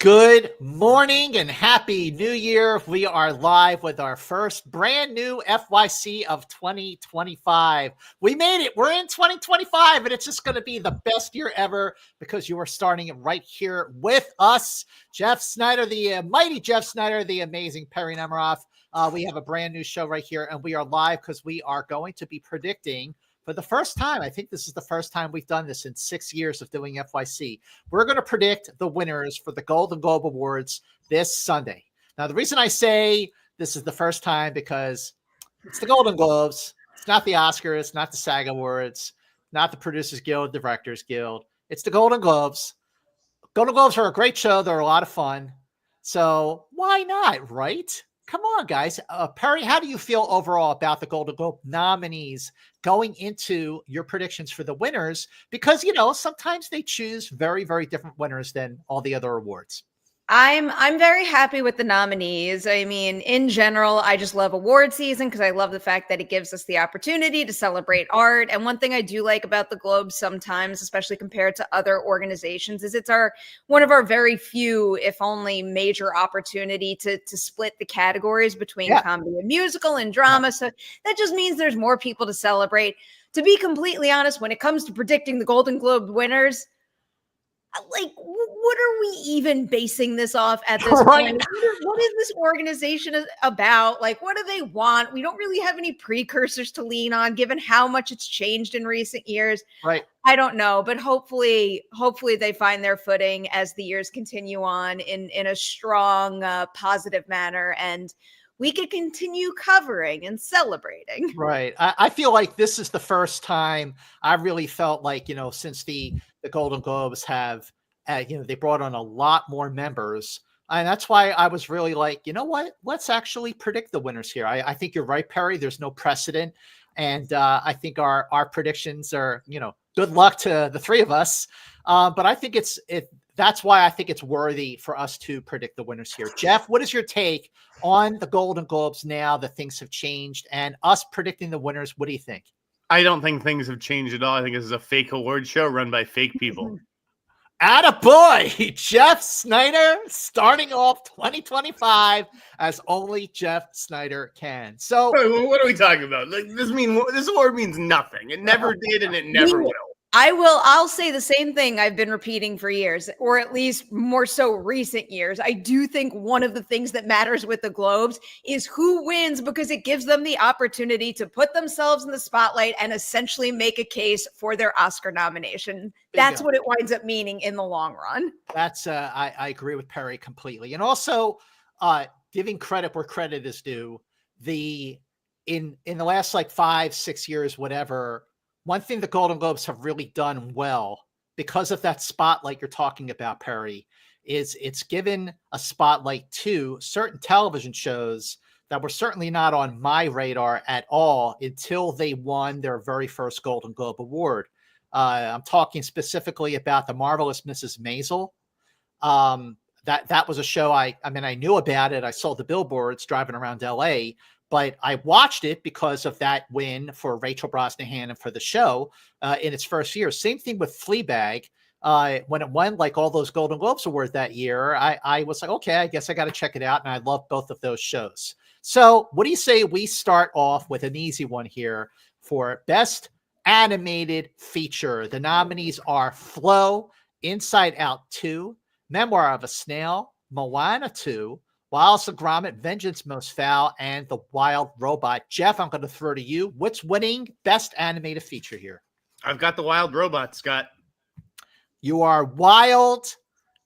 Good morning and happy new year. We are live with our first brand new FYC of 2025. We made it. We're in 2025 and it's just going to be the best year ever because you are starting it right here with us. Jeff Snyder, the mighty Jeff Snyder, the amazing Perri Nemiroff. We have a brand new show right here and we are live because we are going to be predicting for the first time. I think this is the first time we've done this in 6 years of doing FYC. We're going to predict the winners for the Golden Globe Awards this Sunday. Now, the reason I say this is the first time because it's the Golden Globes. It's not the Oscars, not the SAG Awards, not the Producers Guild, Directors Guild. It's the Golden Globes. Golden Globes are a great show. They're a lot of fun. So why not, right? Come on, guys. Perri, how do you feel overall about the Golden Globe nominees going into your predictions for the winners? Because, you know, sometimes they choose very, very different winners than all the other awards. I'm very happy with the nominees. I mean, in general, I just love award season because I love the fact that it gives us the opportunity to celebrate art. And one thing I do like about the Globe sometimes, especially compared to other organizations, is it's one of our very few, if only major opportunity to split the categories between comedy and musical and drama. So that just means there's more people to celebrate. To be completely honest, when it comes to predicting the Golden Globe winners, like, what are we even basing this off at this point? What is this organization about? Like, what do they want? We don't really have any precursors to lean on, given how much it's changed in recent years. Right. I don't know, but hopefully they find their footing as the years continue on in a strong, positive manner, and we could continue covering and celebrating. Right. I feel like this is the first time I really felt like, you know, since the Golden Globes have, they brought on a lot more members. And that's why I was really like, you know what, let's actually predict the winners here. I think you're right, Perri. There's no precedent. And I think our predictions are, you know, good luck to the three of us. But I think that's why I think it's worthy for us to predict the winners here. Jeff, what is your take on the Golden Globes now that things have changed and us predicting the winners? What do you think? I don't think things have changed at all. I think this is a fake award show run by fake people. Attaboy, Jeff Snyder starting off 2025 as only Jeff Snyder can. So what are we talking about? Like, this award means nothing. It never did and it never will. I'll say the same thing I've been repeating for years, or at least more so recent years. I do think one of the things that matters with the Globes is who wins, because it gives them the opportunity to put themselves in the spotlight and essentially make a case for their Oscar nomination. That's what it winds up meaning in the long run. That's I agree with Perri completely. And also giving credit where credit is due. In the last like 5-6 years, whatever, one thing the Golden Globes have really done well because of that spotlight you're talking about, Perri, is it's given a spotlight to certain television shows that were certainly not on my radar at all until they won their very first Golden Globe Award. I'm talking specifically about The Marvelous Mrs. Maisel. That was a show I knew about it. I saw the billboards driving around LA, but I watched it because of that win for Rachel Brosnahan and for the show in its first year. Same thing with Fleabag. When it won like all those Golden Globes awards that year, I was like, okay, I guess I got to check it out. And I love both of those shows. So what do you say we start off with an easy one here for Best Animated Feature? The nominees are Flow, Inside Out 2, Memoir of a Snail, Moana 2, Wallace and Gromit, Vengeance Most Foul, and The Wild Robot. Jeff, I'm going to throw to you. What's winning Best Animated Feature here? I've got The Wild Robot, Scott. You are wild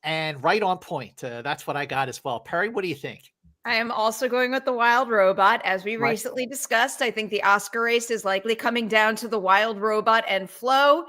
and right on point. That's what I got as well. Perri, what do you think? I am also going with The Wild Robot. As we recently discussed, I think the Oscar race is likely coming down to The Wild Robot and Flow.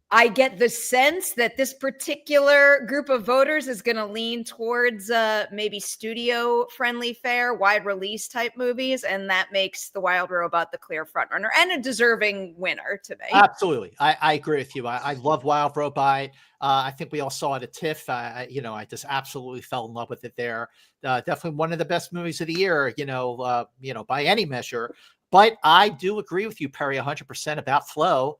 I get the sense that this particular group of voters is going to lean towards maybe studio-friendly fare, wide release type movies, and that makes The Wild Robot the clear frontrunner and a deserving winner to me. Absolutely. I agree with you. I love Wild Robot. I think we all saw it at TIFF. I just absolutely fell in love with it there. Definitely one of the best movies of the year, by any measure. But I do agree with you, Perri, 100% about Flow.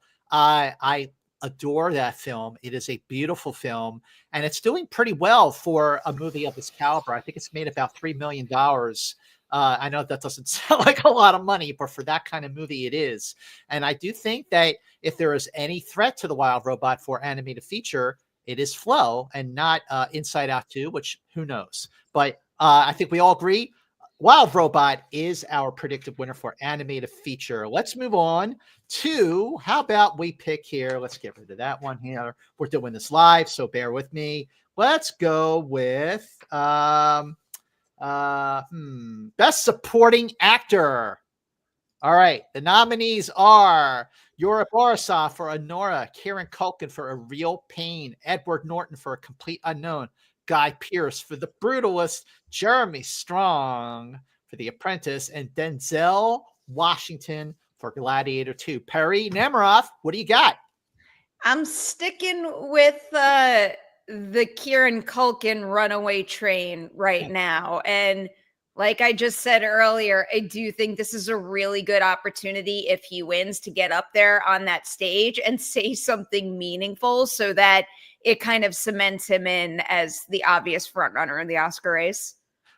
adore that film. It is a beautiful film, and it's doing pretty well for a movie of this caliber. I think it's made about $3 million. I know that doesn't sound like a lot of money, but for that kind of movie, it is. And I do think that if there is any threat to the Wild Robot for animated feature, it is Flow and not Inside Out 2, which who knows. But I think we all agree Wild Robot is our predictive winner for animated feature. Let's move on to, how about we pick here? Let's get rid of that one here. We're doing this live, so bear with me. Let's go with Best Supporting Actor. All right, the nominees are Yura Borisov for Anora, Kieran Culkin for A Real Pain, Edward Norton for A Complete Unknown, Guy Pearce for The Brutalist, Jeremy Strong for The Apprentice, and Denzel Washington for Gladiator 2. Perri, Nemiroff, what do you got? I'm sticking with the Kieran Culkin runaway train right now. And like I just said earlier, I do think this is a really good opportunity if he wins to get up there on that stage and say something meaningful so that it kind of cements him in as the obvious front runner in the Oscar race.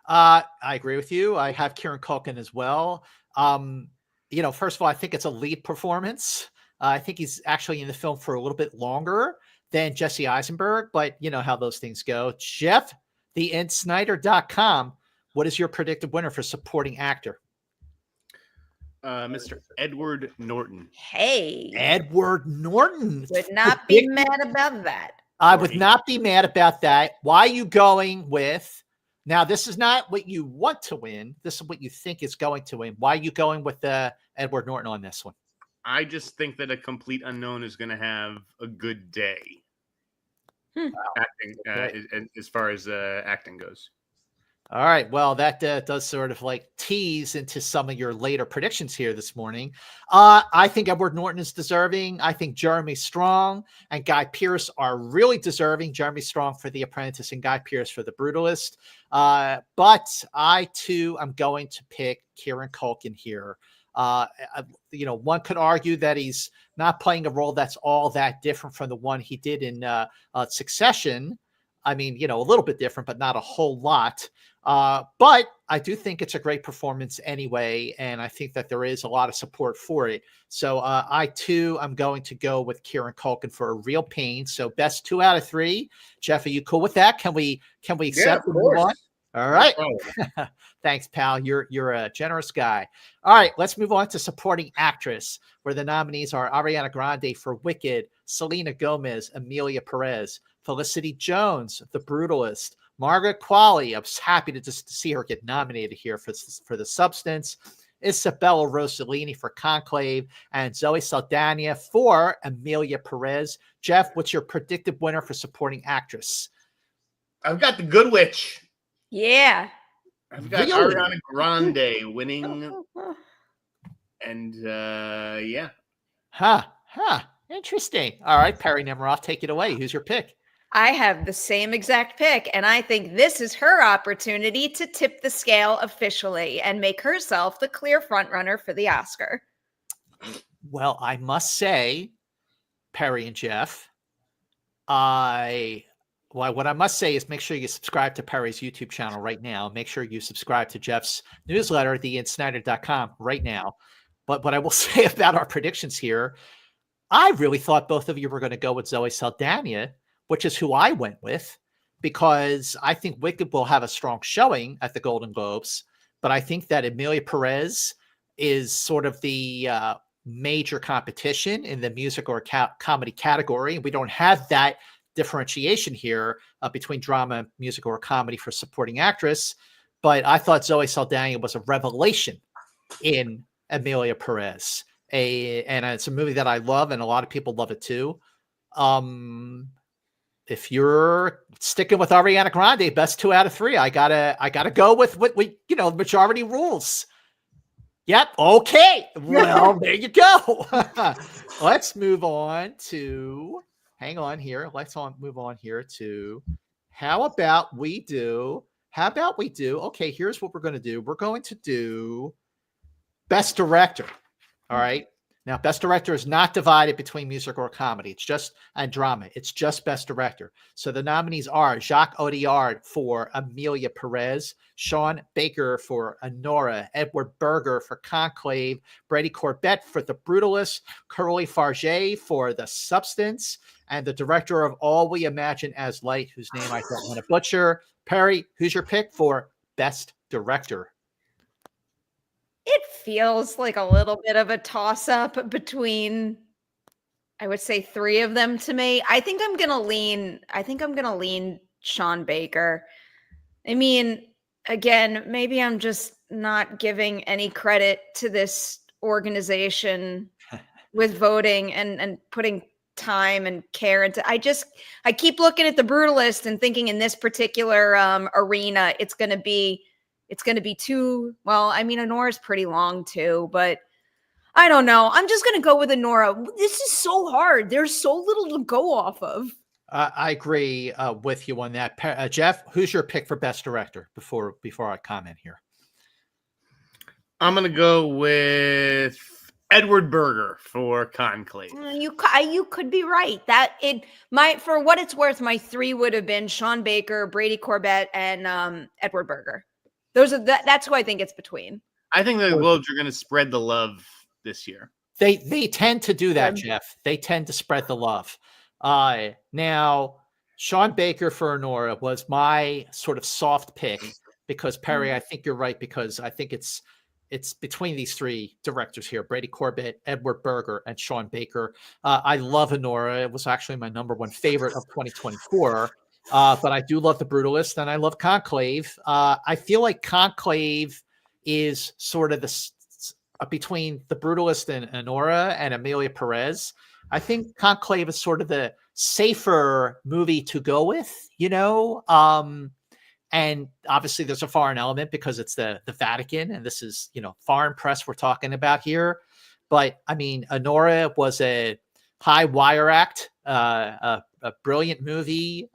I agree with you. I have Kieran Culkin as well. First of all, I think it's a lead performance. I think he's actually in the film for a little bit longer than Jesse Eisenberg, but you know how those things go. Jeff, theinsnyder.com. What is your predicted winner for supporting actor? Mr. Edward Norton. Hey. Edward Norton. Would not be mad about that. I would not be mad about that. Why are you going with, now this is not what you want to win. This is what you think is going to win. Why are you going with Edward Norton on this one? I just think that A Complete Unknown is going to have a good day. Acting, as far as acting goes. All right. Well, that does sort of like tease into some of your later predictions here this morning. I think Edward Norton is deserving. I think Jeremy Strong and Guy Pearce are really deserving. Jeremy Strong for The Apprentice and Guy Pearce for The Brutalist. But I, too, am going to pick Kieran Culkin here. One could argue that he's not playing a role that's all that different from the one he did in Succession. I mean, a little bit different, but not a whole lot. But I do think it's a great performance anyway, and I think that there is a lot of support for it. So I, too, am going to go with Kieran Culkin for A Real Pain. So best 2 out of 3. Jeff, are you cool with that? Can we accept and move on? All right. Thanks, pal. You're a generous guy. All right, let's move on to supporting actress, where the nominees are Ariana Grande for Wicked, Selena Gomez, Emilia Pérez, Felicity Jones, The Brutalist, Margaret Qualley. I'm happy to just see her get nominated here for The Substance, Isabella Rossellini for Conclave, and Zoe Saldana for Emilia Pérez. Jeff, what's your predicted winner for supporting actress? I've got The Good Witch. Yeah. I've got Ariana Grande winning. And yeah. Interesting. All right, Perri, Nemiroff, take it away. Who's your pick? I have the same exact pick, and I think this is her opportunity to tip the scale officially and make herself the clear frontrunner for the Oscar. Well, I must say, Perri and Jeff, what I must say is make sure you subscribe to Perri's YouTube channel right now. Make sure you subscribe to Jeff's newsletter, theinsnyder.com, right now. But what I will say about our predictions here, I really thought both of you were going to go with Zoe Saldana, which is who I went with, because I think Wicked will have a strong showing at the Golden Globes. But I think that Emilia Pérez is sort of the major competition in the music or comedy category. We don't have that differentiation here between drama, music, or comedy for supporting actress. But I thought Zoe Saldana was a revelation in Emilia Pérez. And it's a movie that I love, and a lot of people love it too. If you're sticking with Ariana Grande, best 2 out of 3, I gotta go with what majority rules. Yep. Okay. Well, there you go. Let's move on to. Hang on here. Let's move on here to. How about we do? Okay, here's what we're going to do. We're going to do Best Director. All right. Now, Best Director is not divided between music or comedy. It's just and drama. It's just Best Director. So the nominees are Jacques Audiard for Emilia Pérez, Sean Baker for Anora, Edward Berger for Conclave, Brady Corbett for The Brutalist, Curly Farge for The Substance, and the director of All We Imagine as Light, whose name I don't want to butcher. Perry, who's your pick for Best Director? It feels like a little bit of a toss-up between, I would say, 3 of them to me. I think I'm gonna lean Sean Baker. I mean, again, maybe I'm just not giving any credit to this organization with voting and putting time and care into. I keep looking at The Brutalist and thinking in this particular arena, it's gonna be too, well, I mean, Anora's pretty long too, but I don't know. I'm just going to go with Anora. This is so hard. There's so little to go off of. I agree with you on that. Jeff, who's your pick for Best Director before I comment here? I'm going to go with Edward Berger for Conclave. You could be right. That it might, for what it's worth, my 3 would have been Sean Baker, Brady Corbett, and Edward Berger. That's who I think it's between. I think the Globes are going to spread the love this year. They tend to do that, Jeff. They tend to spread the love. Now, Sean Baker for Anora was my sort of soft pick because Perry, I think you're right, because I think it's between these 3 directors here: Brady Corbett, Edward Berger, and Sean Baker. I love Anora. It was actually my #1 favorite of 2024. But I do love The Brutalist, and I love Conclave. I feel like Conclave is sort of between The Brutalist and Anora and Emilia Pérez. I think Conclave is sort of the safer movie to go with, and obviously there's a foreign element because it's the Vatican, and this is, foreign press we're talking about here. But I mean, Anora was a high wire act, a brilliant movie.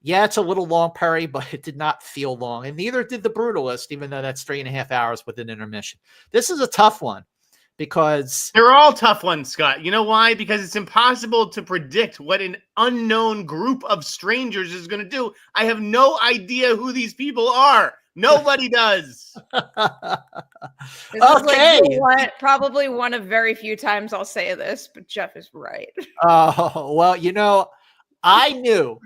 Yeah, it's a little long, Perry, but it did not feel long, and neither did The Brutalist, even though that's 3.5 hours with an intermission. This is a tough one because they're all tough ones, Scott. You know why? Because it's impossible to predict what an unknown group of strangers is going to do. I have no idea who these people are. Nobody does. Okay. Probably one of very few times I'll say this, but Jeff is right. Oh, well, I knew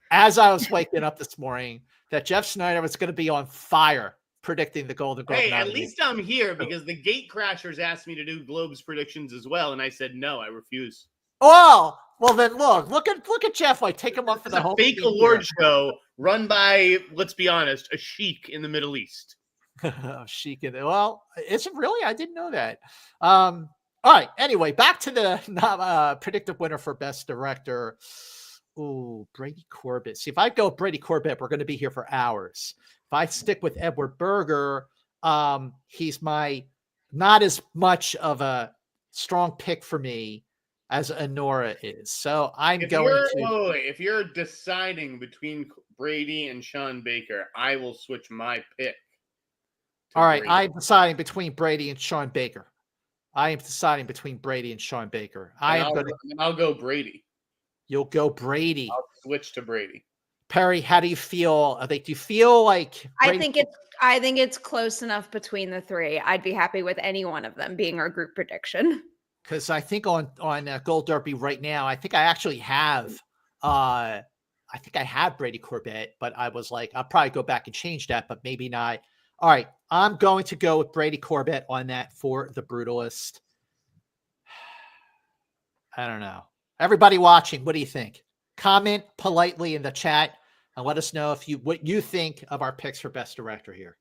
as I was waking up this morning that Jeff Snyder was going to be on fire predicting the Golden Globe. Hey, at least I'm here because the Gate Crashers asked me to do Globes predictions as well, and I said no, I refuse. Well, then look at Jeff. Like, take him up for the whole fake award show run by, let's be honest, a sheik in the Middle East. Sheik in well, is it really? I didn't know that. All right. Anyway, back to the predictive winner for Best Director. Ooh, Brady Corbett. See, if I go Brady Corbett, we're going to be here for hours. If I stick with Edward Berger, he's not as much of a strong pick for me as Anora is. So if you're deciding between Brady and Sean Baker, I will switch my pick. All right, I'm deciding between Brady and Sean Baker. I'll go Brady. You'll go Brady. I'll switch to Brady. Perry, how do you feel? Do you feel like Brady... I think it's close enough between the 3. I'd be happy with any one of them being our group prediction. Because I think on Gold Derby right now, I think I actually have Brady Corbett, but I was like, I'll probably go back and change that, but maybe not. All right, I'm going to go with Brady Corbett on that for The Brutalist. I don't know. Everybody watching, what do you think? Comment politely in the chat and let us know what you think of our picks for Best Director here.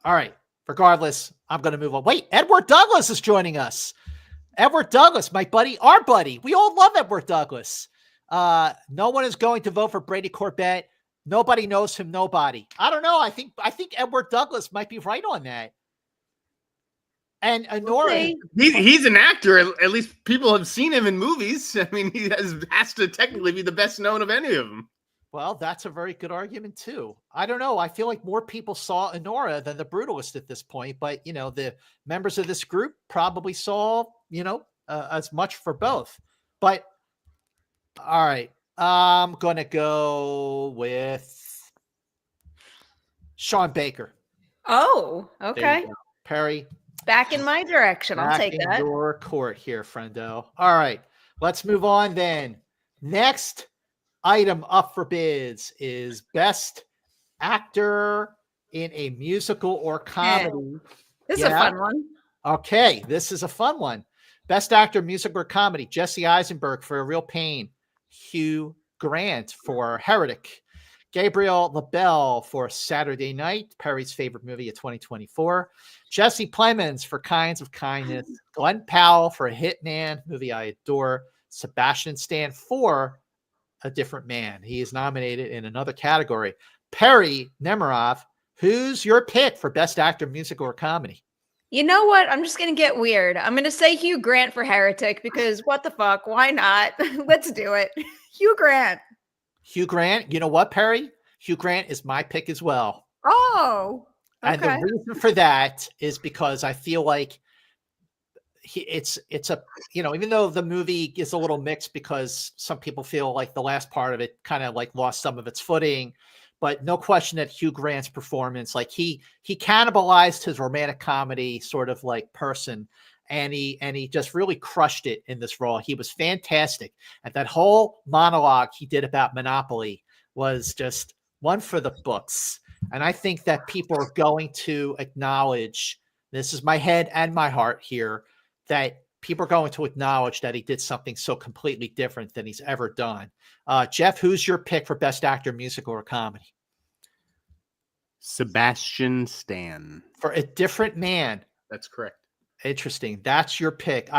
All right. Regardless, I'm going to move on. Wait, Edward Douglas is joining us. Edward Douglas, my buddy, our buddy. We all love Edward Douglas. No one is going to vote for Brady Corbett. Nobody knows him. Nobody. I don't know. I think Edward Douglas might be right on that. And Anora, he's an actor. At least people have seen him in movies. I mean, he has to technically be the best known of any of them. Well, that's a very good argument too. I don't know. I feel like more people saw Anora than The Brutalist at this point, but the members of this group probably saw as much for both. But all right, I'm gonna go with Sean Baker. Oh, There okay. you go. Perry, Back in my direction. I'll back take in that. your court here, friendo. All right, let's move on then. Next item up for bids is Best Actor in a Musical or Comedy. This is a fun one. Okay, this is a fun one. Best Actor, Music or Comedy: Jesse Eisenberg for A Real Pain, Hugh Grant for Heretic, Gabriel LaBelle for Saturday Night, Perry's favorite movie of 2024, Jesse Plemons for Kinds of Kindness, Glenn Powell for Hitman, movie I adore, Sebastian Stan for A Different Man. He is nominated in another category. Perri, Nemiroff, who's your pick for Best Actor, Music or Comedy? You know what? I'm just going to get weird. I'm going to say Hugh Grant for Heretic because what the fuck? Why not? Let's do it. Hugh Grant. Hugh Grant. You know what, Perri? Hugh Grant is my pick as well. Oh, okay. And the reason for that is because I feel like it's a, even though the movie is a little mixed because some people feel like the last part of it kind of like lost some of its footing, but no question that Hugh Grant's performance, like he cannibalized his romantic comedy sort of like person, and he just really crushed it in this role. He was fantastic. And that whole monologue he did about Monopoly was just one for the books. And I think that people are going to acknowledge, this is my head and my heart here, that people are going to acknowledge that he did something so completely different than he's ever done. Jeff, who's your pick for Best Actor, Musical or Comedy? Sebastian Stan. For A Different Man. That's correct. Interesting. That's your pick.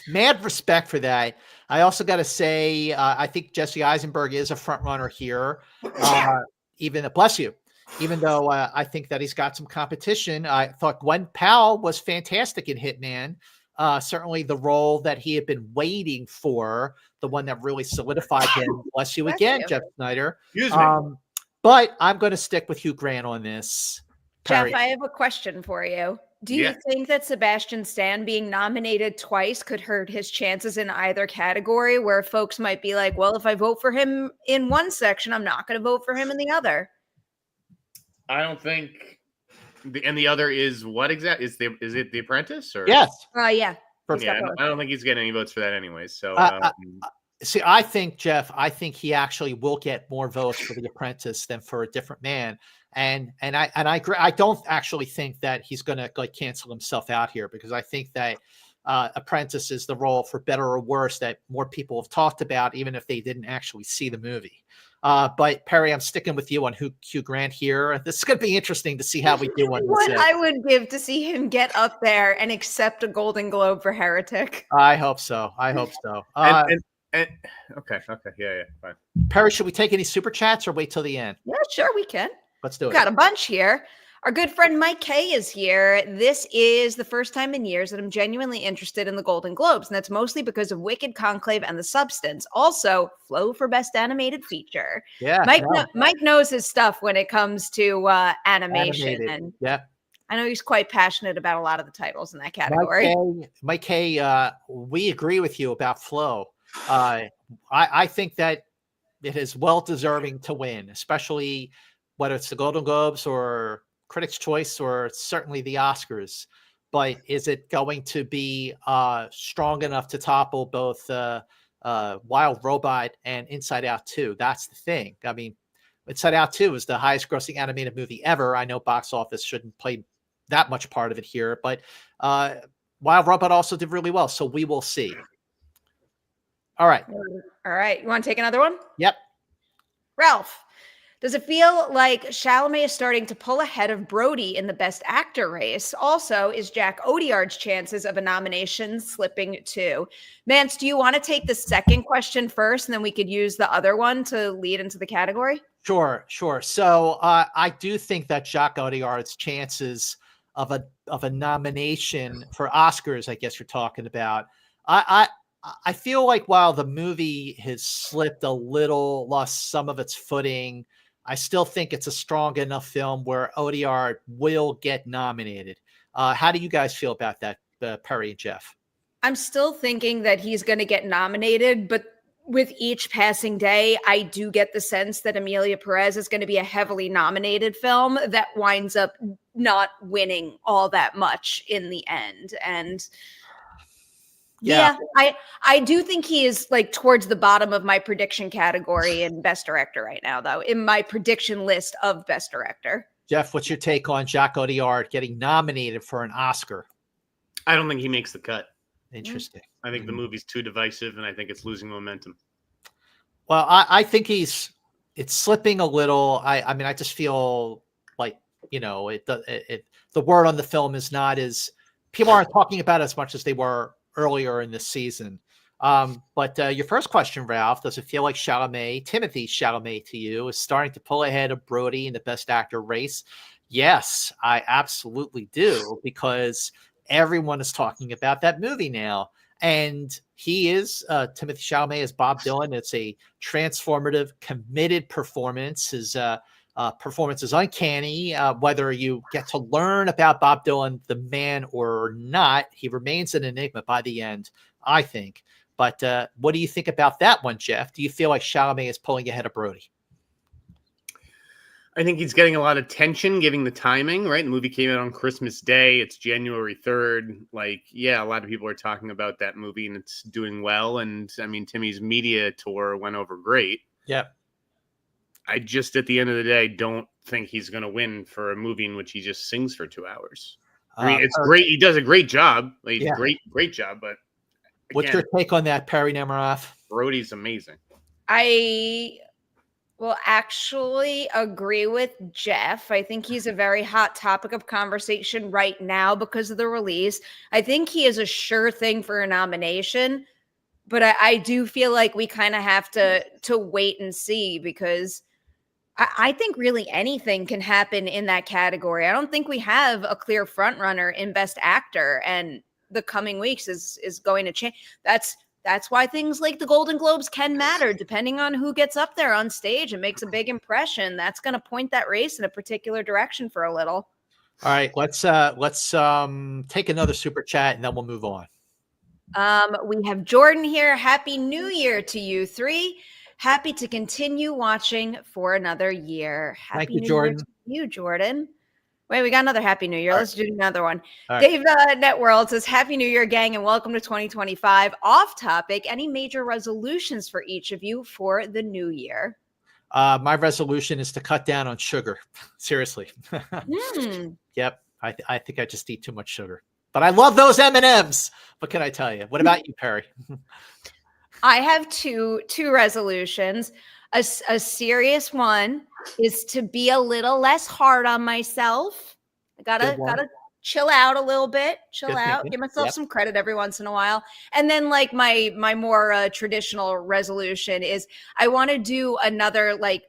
Mad respect for that. I also got to say, I think Jesse Eisenberg is a front runner here. Bless you. Even though I think that he's got some competition. I thought Glenn Powell was fantastic in Hitman. Certainly the role that he had been waiting for, the one that really solidified him. Bless you again, Jeff Snyder. Excuse me. But I'm going to stick with Hugh Grant on this. Jeff, Perri. I have a question for you. Do you think that Sebastian Stan being nominated twice could hurt his chances in either category, where folks might be like, well, if I vote for him in one section, I'm not going to vote for him in the other? I don't think. And the other is what exactly? Is it The Apprentice? Or? Yes. Yeah. Yeah, I don't think he's getting any votes for that anyway. So see, I think, Jeff, he actually will get more votes for The Apprentice than for A Different Man. And I agree. I don't actually think that he's going to like cancel himself out here, because I think that Apprentice is the role, for better or worse, that more people have talked about, even if they didn't actually see the movie. But Perri, I'm sticking with you on Hugh Grant here. This is going to be interesting to see how we do on this. What I would give to see him get up there and accept a Golden Globe for Heretic. I hope so. Okay, yeah, fine. Perri, should we take any super chats or wait till the end? Yeah, sure, we can. Let's do it. We've got a bunch here. Our good friend Mike K is here. This is the first time in years that I'm genuinely interested in the Golden Globes, and that's mostly because of Wicked, Conclave, and The Substance. Also, Flow for Best Animated Feature. Yeah, Mike knows his stuff when it comes to animation. And I know he's quite passionate about a lot of the titles in that category. Mike K, we agree with you about Flow. I think that it is well deserving to win, especially whether it's the Golden Globes or Critics' Choice or certainly the Oscars. But is it going to be strong enough to topple both Wild Robot and Inside Out 2? That's the thing. I mean, Inside Out 2 is the highest grossing animated movie ever. I know box office shouldn't play that much part of it here, but Wild Robot also did really well. So we will see. All right. You want to take another one? Yep. Ralph, does it feel like Chalamet is starting to pull ahead of Brody in the Best Actor race? Also, is Jack Audiard's chances of a nomination slipping too? Mance, do you want to take the second question first, and then we could use the other one to lead into the category? Sure. So I do think that Jacques Audiard's chances of a nomination for Oscars, I guess you're talking about, I feel like while the movie has slipped a little, lost some of its footing, I still think it's a strong enough film where Audiard will get nominated. How do you guys feel about that, Perri and Jeff? I'm still thinking that he's going to get nominated, but with each passing day, I do get the sense that Emilia Pérez is going to be a heavily nominated film that winds up not winning all that much in the end. And yeah, I do think he is like towards the bottom of my prediction category in Best Director right now, though, in my prediction list of Best Director. Jeff, what's your take on Jacques Audiard getting nominated for an Oscar? I don't think he makes the cut. Interesting. I think the movie's too divisive, and I think it's losing momentum. Well, I think it's slipping a little. I mean, I just feel like, the word on the film is not as, people aren't talking about it as much as they were earlier in this season. But your first question, Ralph, does it feel like Timothée Chalamet to you, is starting to pull ahead of Brody in the Best Actor race? Yes, I absolutely do, because everyone is talking about that movie now. And he is, Timothée Chalamet as Bob Dylan. It's a transformative, committed performance. His performance is uncanny. Whether you get to learn about Bob Dylan, the man, or not, he remains an enigma by the end, I think. But what do you think about that one, Jeff? Do you feel like Chalamet is pulling ahead of Brody? I think he's getting a lot of tension, given the timing, right? The movie came out on Christmas Day. It's January 3rd. Like, yeah, a lot of people are talking about that movie, and it's doing well. And, I mean, Timmy's media tour went over great. Yep. I just, at the end of the day, don't think he's going to win for a movie in which he just sings for 2 hours. I mean, it's great. He does a great job. Like, Yeah. Great job. But again, what's your take on that, Perri Nemiroff? Brody's amazing. I will actually agree with Jeff. I think he's a very hot topic of conversation right now because of the release. I think he is a sure thing for a nomination, but I do feel like we kind of have to wait and see, because I think really anything can happen in that category. I don't think we have a clear front runner in Best Actor, and the coming weeks is going to change. That's why things like the Golden Globes can matter. Depending on who gets up there on stage and makes a big impression, that's going to point that race in a particular direction for a little. All right, let's take another super chat and then we'll move on. We have Jordan here. Happy New Year to you three. Happy to continue watching for another year. Thank you, Jordan. Year to you, Jordan. Wait, we got another Happy New Year. All Let's do another one. All Dave Networld says, Happy New Year, gang, and welcome to 2025. Off topic, any major resolutions for each of you for the new year? My resolution is to cut down on sugar. Seriously. Yep. I think I just eat too much sugar. But I love those M&Ms. What can I tell you? What about you, Perri? I have two resolutions. A serious one is to be a little less hard on myself. I gotta chill out a little bit, give myself some credit every once in a while. And then like my more traditional resolution is I want to do another like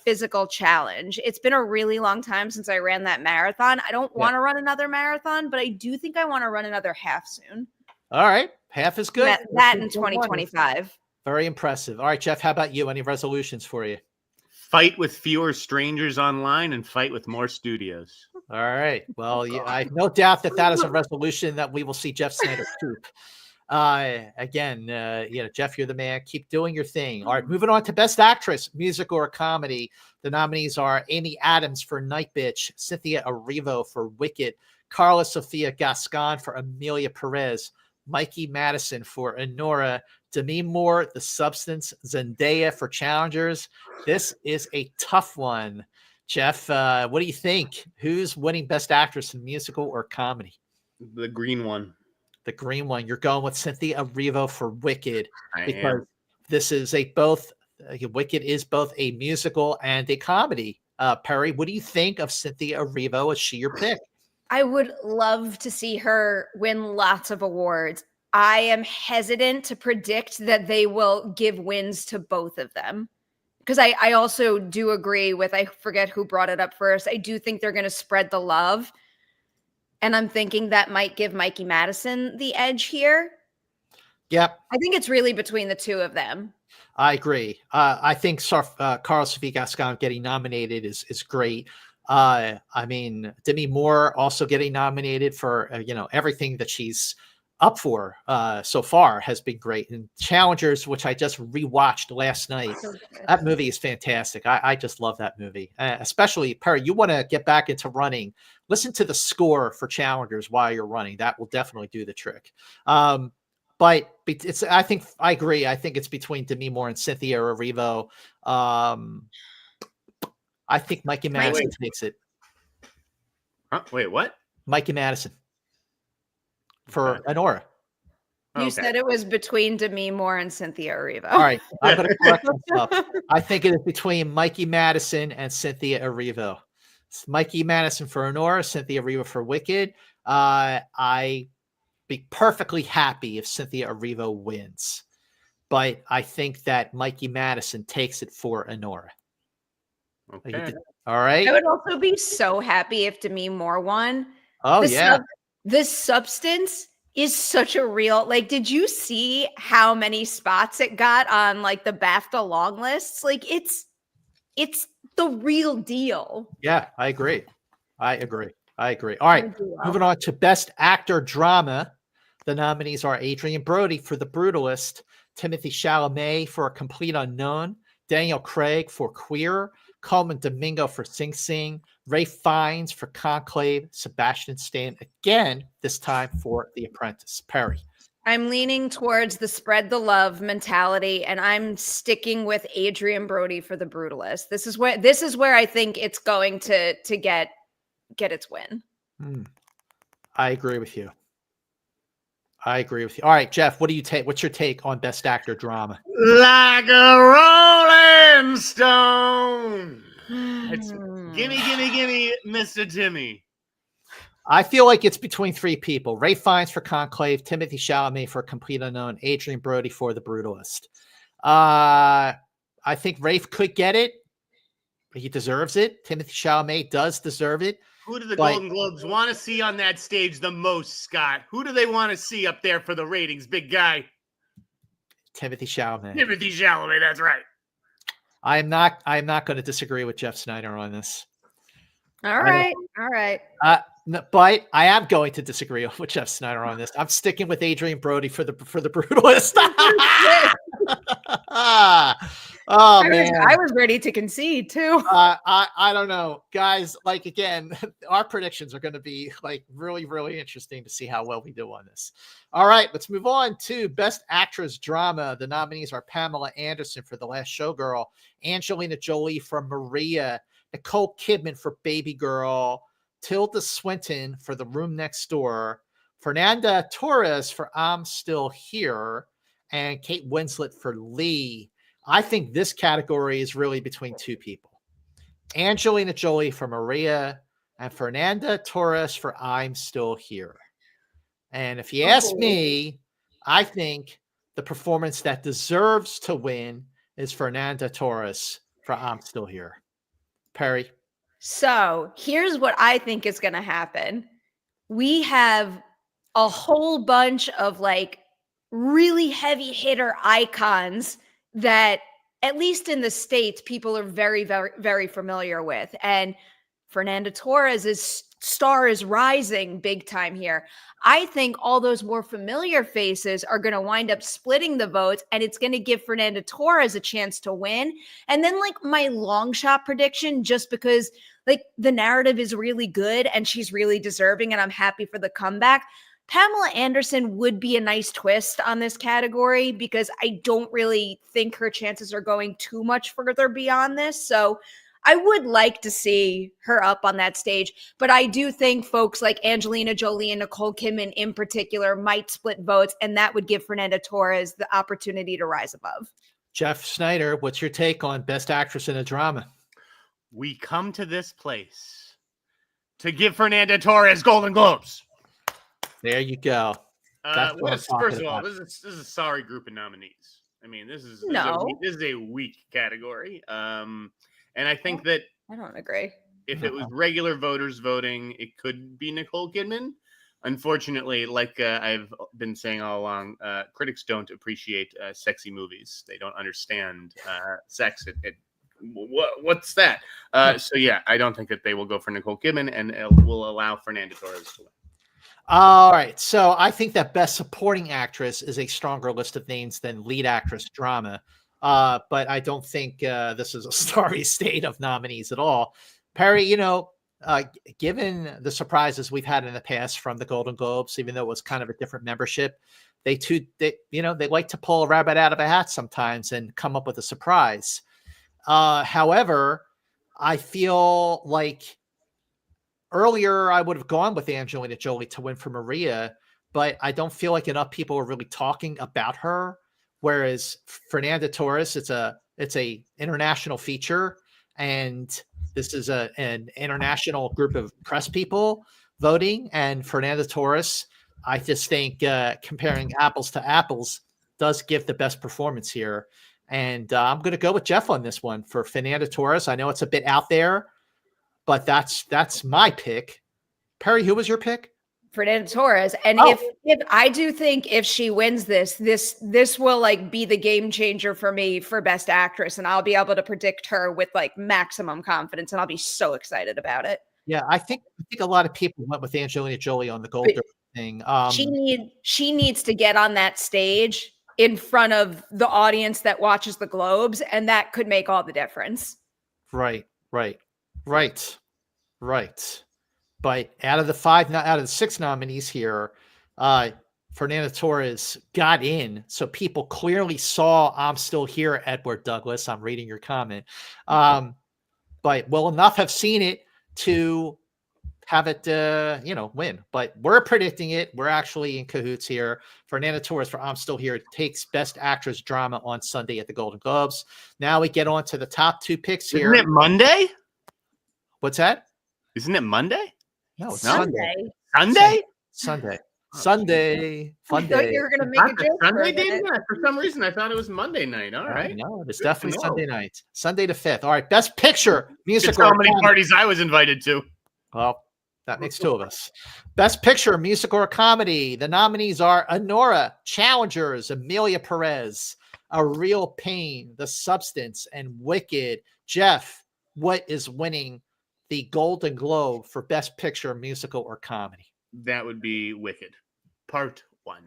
physical challenge. It's been a really long time since I ran that marathon. I don't want to run another marathon, but I do think I want to run another half soon. All right. Half is good. That in 2025. Very impressive. All right, Jeff, how about you? Any resolutions for you? Fight with fewer strangers online and fight with more studios. All right. Well, I have no doubt that is a resolution that we will see Jeff Snyder keep. Again, Jeff, you're the man. Keep doing your thing. All right, moving on to Best Actress, Musical or Comedy. The nominees are Amy Adams for Night Bitch, Cynthia Erivo for Wicked, Carla Sofia Gascon for Emilia Pérez, Mikey Madison for Anora, Demi Moore, The Substance, Zendaya for Challengers. This is a tough one. Jeff, what do you think? Who's winning Best Actress in Musical or Comedy? The green one. The green one. You're going with Cynthia Erivo for Wicked. Because this is Wicked is both a musical and a comedy. Perri, what do you think of Cynthia Erivo? Is she your pick? I would love to see her win lots of awards. I am hesitant to predict that they will give wins to both of them, because I also do agree with, I forget who brought it up first, I do think they're going to spread the love. And I'm thinking that might give Mikey Madison the edge here. Yep. I think it's really between the two of them. I agree. I think Carla Sofia Gascon getting nominated is great. I mean, Demi Moore also getting nominated for, everything that she's up for so far has been great. And Challengers, which I just rewatched last night, So good. that movie is fantastic. I just love that movie, especially Perry. You want to get back into running? Listen to the score for Challengers while you're running. That will definitely do the trick. But it's. I think I agree. I think it's between Demi Moore and Cynthia Erivo. I think Mikey Madison takes it. Huh? Wait, what? Mikey Madison for Anora. You said it was between Demi Moore and Cynthia Erivo. All right, I'm going to correct myself. I think it is between Mikey Madison and Cynthia Erivo. It's Mikey Madison for Anora, Cynthia Erivo for Wicked. I'd be perfectly happy if Cynthia Erivo wins, but I think that Mikey Madison takes it for Anora. Okay. All right. I would also be so happy if Demi Moore won. Oh, yeah. This substance is such a real, like, did you see how many spots it got on like the BAFTA long lists? Like it's the real deal. Yeah, I agree. All right, moving on to Best Actor Drama. The nominees are Adrian Brody for The Brutalist, Timothée Chalamet for A Complete Unknown, Daniel Craig for Queer, Coleman Domingo for Sing Sing, Ray Fiennes for Conclave, Sebastian Stan again, this time for The Apprentice. Perry. I'm leaning towards the spread the love mentality, and I'm sticking with Adrian Brody for The Brutalist. This is where I think it's going to get its win. I agree with you. All right, Jeff, what do you take? What's your take on Best Actor Drama? Like a rolling stone. It's gimme, Mr. Timmy. I feel like it's between three people. Ray Fiennes for Conclave, Timothée Chalamet for A Complete Unknown, Adrian Brody for The Brutalist. I think Rafe could get it. He deserves it. Timothée Chalamet does deserve it. Who do the Golden Globes want to see on that stage the most, Scott? Who do they want to see up there for the ratings, big guy? Timothée Chalamet. Timothée Chalamet, that's right. I'm not going to disagree with Jeff Snyder on this. All right. But I am going to disagree with Jeff Snyder on this. I'm sticking with Adrian Brody for the Brutalist. Man, I was ready to concede too. I don't know, guys. Like again, our predictions are going to be like really, really interesting to see how well we do on this. All right, let's move on to Best Actress Drama. The nominees are Pamela Anderson for The Last Showgirl, Angelina Jolie for Maria, Nicole Kidman for Baby Girl, Tilda Swinton for The Room Next Door, Fernanda Torres for I'm Still Here, and Kate Winslet for Lee. I think this category is really between two people. Angelina Jolie for Maria and Fernanda Torres for I'm Still Here. And if you ask me, I think the performance that deserves to win is Fernanda Torres for I'm Still Here. Perry. So here's what I think is going to happen. We have a whole bunch of like really heavy hitter icons that at least in the States, people are very, very, very familiar with. And Fernanda Torres's star is rising big time here. I think all those more familiar faces are going to wind up splitting the votes, and it's going to give Fernanda Torres a chance to win. And then like my long shot prediction, just because like the narrative is really good and she's really deserving and I'm happy for the comeback, Pamela Anderson would be a nice twist on this category because I don't really think her chances are going too much further beyond this. So I would like to see her up on that stage, but I do think folks like Angelina Jolie and Nicole Kidman in particular might split votes, and that would give Fernanda Torres the opportunity to rise above. Jeff Snyder, what's your take on Best Actress in a Drama? We come to this place to give Fernanda Torres Golden Globes. There you go. First of all, this is a sorry group of nominees. I mean, this is a weak category. And I think that I don't agree. If it was regular voters voting, it could be Nicole Kidman. Unfortunately, like I've been saying all along, critics don't appreciate sexy movies. They don't understand sex. What's that? So yeah, I don't think that they will go for Nicole Kidman, and it will allow Fernanda Torres to win. All right. So I think that Best Supporting Actress is a stronger list of names than Lead Actress Drama. But I don't think this is a starry state of nominees at all. Perry, given the surprises we've had in the past from the Golden Globes, even though it was kind of a different membership, they like to pull a rabbit out of a hat sometimes and come up with a surprise. However, I feel like earlier I would have gone with Angelina Jolie to win for Maria, but I don't feel like enough people are really talking about her. Whereas Fernanda Torres, it's a international feature, and this is an international group of press people voting. And Fernanda Torres, I just think comparing apples to apples does give the best performance here. And I'm going to go with Jeff on this one for Fernanda Torres. I know it's a bit out there, but that's my pick. Perry, who was your pick? Fernanda Torres. And if I do think if she wins this will like be the game changer for me for Best Actress, and I'll be able to predict her with like maximum confidence, and I'll be so excited about it. Yeah, I think a lot of people went with Angelina Jolie on the Golden thing. She needs to get on that stage in front of the audience that watches the Globes, and that could make all the difference. Right. But out of the 6 nominees here, Fernanda Torres got in, so people clearly saw I'm Still Here, Edward Douglas. I'm reading your comment. But will enough have seen it to have it, win? But we're predicting it. We're actually in cahoots here. Fernanda Torres for I'm Still Here takes Best Actress Drama on Sunday at the Golden Globes. Now we get on to the top 2 picks here. Isn't it Monday? What's that? Isn't it Monday? No, it's Sunday. Sunday. Sunday. Fun I thought day. you were going to make a joke. Sunday day? Yeah, for some reason, I thought it was Monday night. All right. No, it's definitely Sunday night. Sunday the 5th. All right. Best Picture. Musical. That's how many parties I was invited to. Well, that makes 2 of us. Best Picture, Musical or Comedy. The nominees are Anora, Challengers, Emilia Pérez, A Real Pain, The Substance, and Wicked. Jeff, what is winning the Golden Globe for Best Picture, Musical or Comedy? That would be Wicked, Part 1.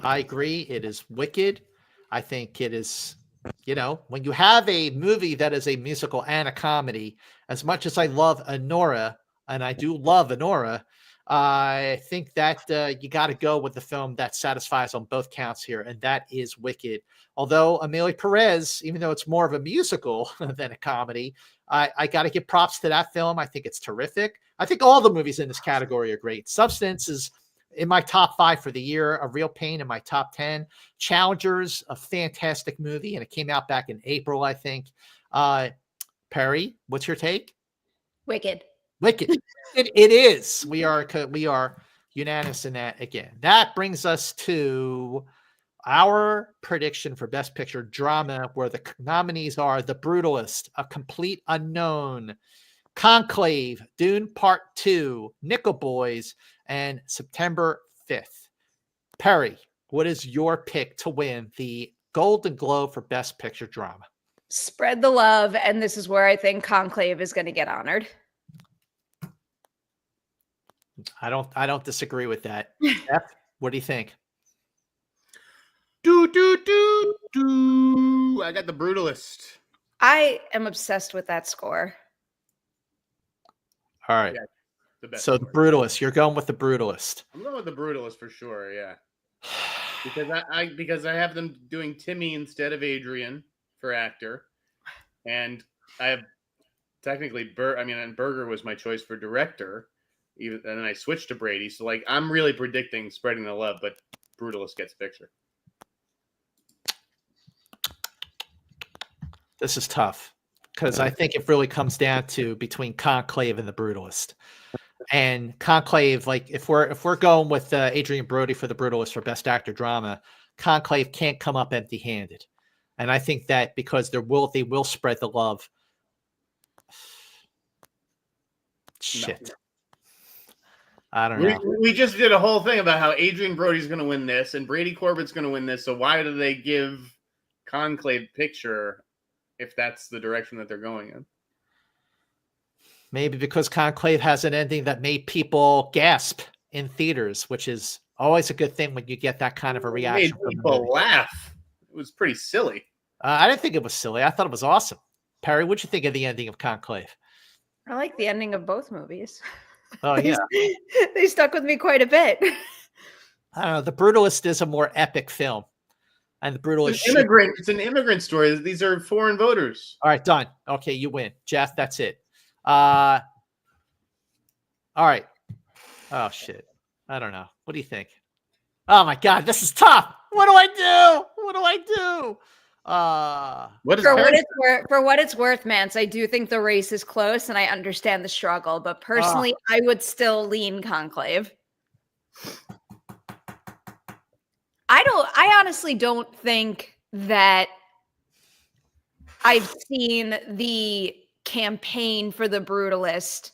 I agree. It is Wicked. I think it is, when you have a movie that is a musical and a comedy, as much as I love Anora, and I do love Anora, I think that you got to go with the film that satisfies on both counts here, and that is Wicked. Although Emilia Pérez, even though it's more of a musical than a comedy, I got to give props to that film. I think it's terrific. I think all the movies in this category are great. Substance is in my top 5 for the year. A Real Pain in my top 10. Challengers, a fantastic movie, and it came out back in April, I think. Perry, what's your take? Wicked. It is. We are unanimous in that again. That brings us to our prediction for Best Picture Drama, where the nominees are The Brutalist, A Complete Unknown, Conclave, Dune Part 2, Nickel Boys, and September 5th. Perry, what is your pick to win the Golden Globe for Best Picture Drama? Spread the love, and this is where I think Conclave is going to get honored. I don't disagree with that. Jeff, what do you think? I got The Brutalist. I am obsessed with that score. All right. Yeah, the best So The Brutalist. You're going with The Brutalist. I'm going with The Brutalist for sure, yeah. Because I have them doing Timmy instead of Adrian for actor. And I have technically and Berger was my choice for director. And then I switched to Brady. So I'm really predicting spreading the love, but Brutalist gets picture. This is tough because I think it really comes down to between Conclave and The Brutalist. And Conclave, if we're going with Adrian Brody for The Brutalist for Best Actor Drama, Conclave can't come up empty-handed. And I think that because they will spread the love. Shit. No. I don't know. We just did a whole thing about how Adrian Brody's going to win this and Brady Corbett's going to win this. So why do they give Conclave picture if that's the direction that they're going in? Maybe because Conclave has an ending that made people gasp in theaters, which is always a good thing when you get that kind of a It reaction made from the people movie. laugh. It was pretty silly. I didn't think it was silly. I thought it was awesome. Perry, what'd you think of the ending of Conclave? I like the ending of both movies. Oh, They- yeah. they stuck with me quite a bit. I don't know. The Brutalist is a more epic film. And the Brutalist It's an immigrant story. These are foreign voters. All right, done. Okay, you win. Jeff, that's it. All right. Oh, shit. I don't know. What do you think? Oh, my God. This is tough. What do I do? What do I do? What is For what Perry? it's worth, Mance, I do think the race is close, and I understand the struggle. But personally, I would still lean Conclave. I honestly don't think that I've seen the campaign for the Brutalist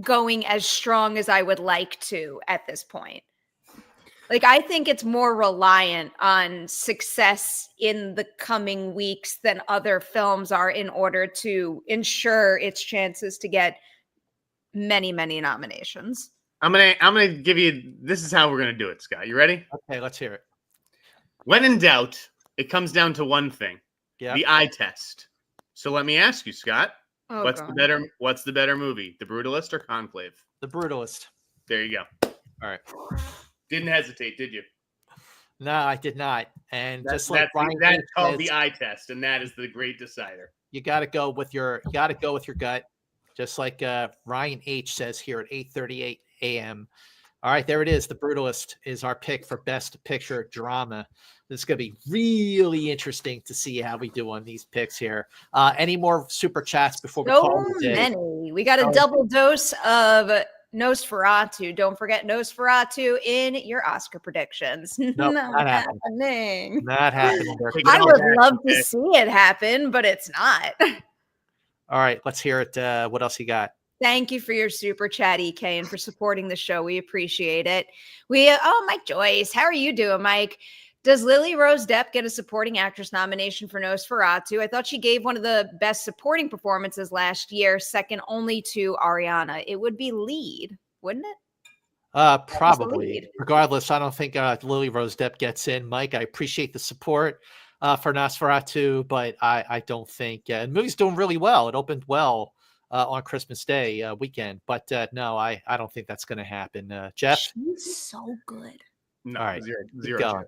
going as strong as I would like to at this point. Like, I think it's more reliant on success in the coming weeks than other films are in order to ensure its chances to get many, many nominations. I'm gonna give you. This is how we're gonna do it, Scott. You ready? Okay, let's hear it. When in doubt, it comes down to one thing: Yeah. the eye test. So let me ask you, Scott. Oh, What's God. the better movie, The Brutalist or Conclave? The Brutalist. There you go. All right. Didn't hesitate, did you? No, I did not. And That's just like Ryan that's Reynolds called says, the eye test, and that is the great decider. you got to go with your gut, just like Ryan H says here at 8:38 a.m. All right, there it is. The Brutalist is our pick for Best Picture Drama. This is going to be really interesting to see how we do on these picks here. Any more super chats before we call So it a day? many. We got a double dose of Nosferatu. Don't forget Nosferatu in your Oscar predictions. Nope, not happening. Not happening. Take I it all would back, love to okay. see it happen, but it's not. All right, let's hear it. What else you got? Thank you for your super chat, EK, and for supporting the show. We appreciate it. Mike Joyce, how are you doing, Mike? Does Lily Rose Depp get a supporting actress nomination for Nosferatu? I thought she gave one of the best supporting performances last year, second only to Ariana. It would be lead, wouldn't it? Probably. lead. Regardless, I don't think Lily Rose Depp gets in. Mike, I appreciate the support for Nosferatu, but I don't think the movie's doing really well. It opened well on Christmas Day weekend, but no, I don't think that's going to happen. Jeff? She's so good. No, All right, zero going. chance.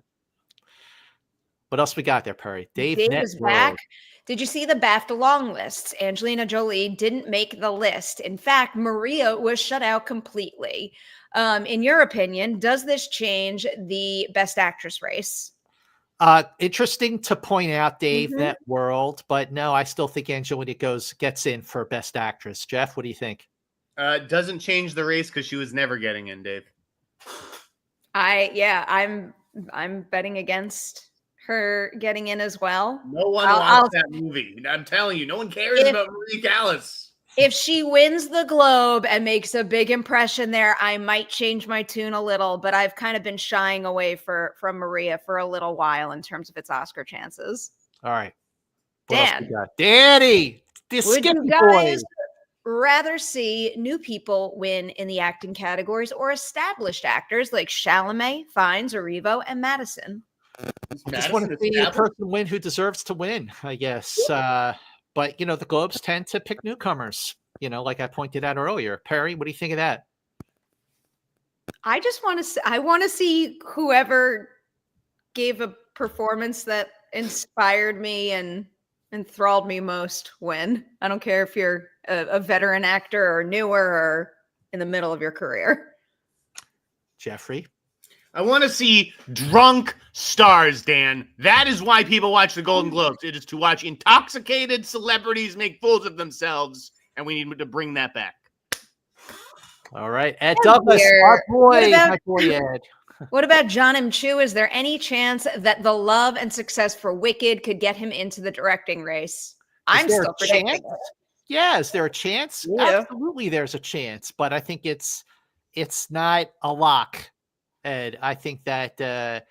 What else we got there, Perry? Dave is back. Did you see the BAFTA long lists? Angelina Jolie didn't make the list. In fact, Maria was shut out completely. In your opinion, does this change the Best Actress race? Interesting to point out, Dave, Mhm. that world, but no, I still think Angelina gets in for Best Actress. Jeff, what do you think? Doesn't change the race because she was never getting in, Dave. I'm betting against her getting in as well. No one wants that movie. I'm telling you, no one cares about Marie Callas. If she wins the Globe and makes a big impression there, I might change my tune a little, but I've kind of been shying away from Maria for a little while in terms of its Oscar chances. All right. What else we Dan, got? Danny, the would Skippy you guys Boys. rather see new people win in the acting categories or established actors like Chalamet, Fiennes, Erivo, and Madison? I just want to see the person win who deserves to win, I guess. But, the Globes tend to pick newcomers, like I pointed out earlier. Perry, what do you think of that? I just want to see whoever gave a performance that inspired me and enthralled me most win. I don't care if you're a veteran actor or newer or in the middle of your career. Jeffrey? I want to see drunk stars, Dan. That is why people watch the Golden Globes. It is to watch intoxicated celebrities make fools of themselves, and we need to bring that back. All right. Ed Douglas, our boy, my boy Ed. What about John M. Chu? Is there any chance that the love and success for Wicked could get him into the directing race? I'm still predicting it. Yeah, is there a chance? Yeah. Absolutely, there's a chance, but I think it's not a lock. Ed, I think that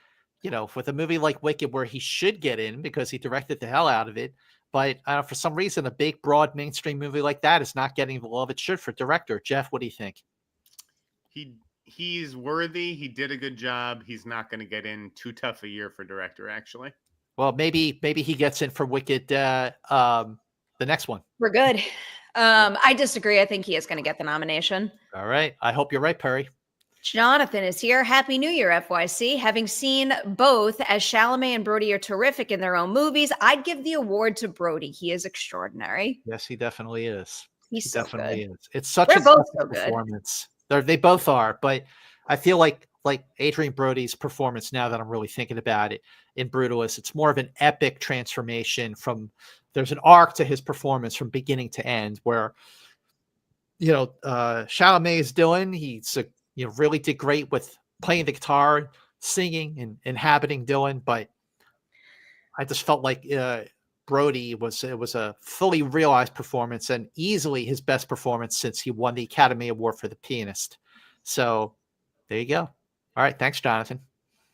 with a movie like Wicked, where he should get in because he directed the hell out of it, but for some reason, a big, broad, mainstream movie like that is not getting the love it should for director. Jeff, what do you think? He's worthy. He did a good job. He's not going to get in too tough a year for director, actually. Well, maybe he gets in for Wicked, the next one. We're good. I disagree. I think he is going to get the nomination. All right. I hope you're right, Perry. Jonathan is here. Happy New Year, FYC. Having seen both, as Chalamet and Brody are terrific in their own movies, I'd give the award to Brody. He is extraordinary. Yes, he definitely is. He's He so definitely good. is. It's such They're a both good so good. performance. They both are, but I feel like Adrian Brody's performance, now that I'm really thinking about it, in Brutalist, it's more of an epic transformation there's an arc to his performance from beginning to end, where Chalamet is doing, really did great with playing the guitar, singing, and inhabiting Dylan, but I just felt like Brody was a fully realized performance, and easily his best performance since he won the Academy Award for The Pianist. So there you go. All right, thanks, Jonathan.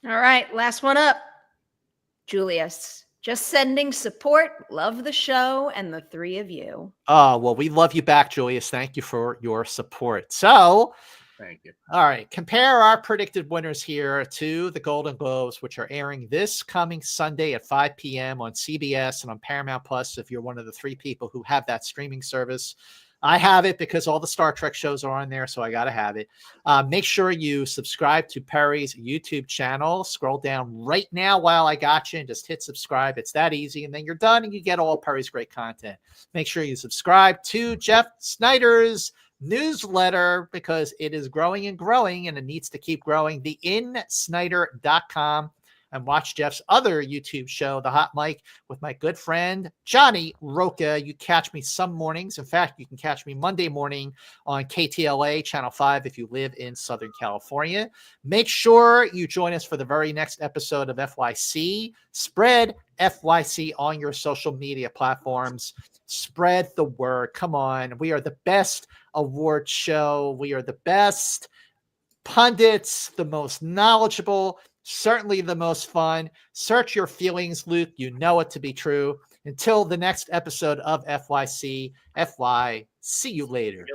All right, last one up. Julius, just sending support. Love the show and the three of you. Oh, well, we love you back, Julius. Thank you for your support. So, Thank you. all right, compare our predicted winners here to the Golden Globes, which are airing this coming Sunday at 5 p.m. on CBS and on Paramount Plus, if you're one of the 3 people who have that streaming service. I have it because all the Star Trek shows are on there, so I got to have it. Make sure you subscribe to Perry's YouTube channel. Scroll down right now while I got you and just hit subscribe. It's that easy, and then you're done and you get all Perry's great content. Make sure you subscribe to Jeff Snyder's newsletter because it is growing and growing, and it needs to keep growing. theinsnyder.com. And watch Jeff's other YouTube show, The Hot Mic, with my good friend Johnny Roca. You catch me some mornings. In fact, you can catch me Monday morning on KTLA Channel 5 if you live in Southern California. Make sure you join us for the very next episode of FYC. Spread FYC on your social media platforms. Spread the word. Come on. We are the best award show. We are the best pundits, the most knowledgeable, certainly the most fun. Search your feelings, Luke. You know it to be true. Until the next episode of FYC, FY, see you later.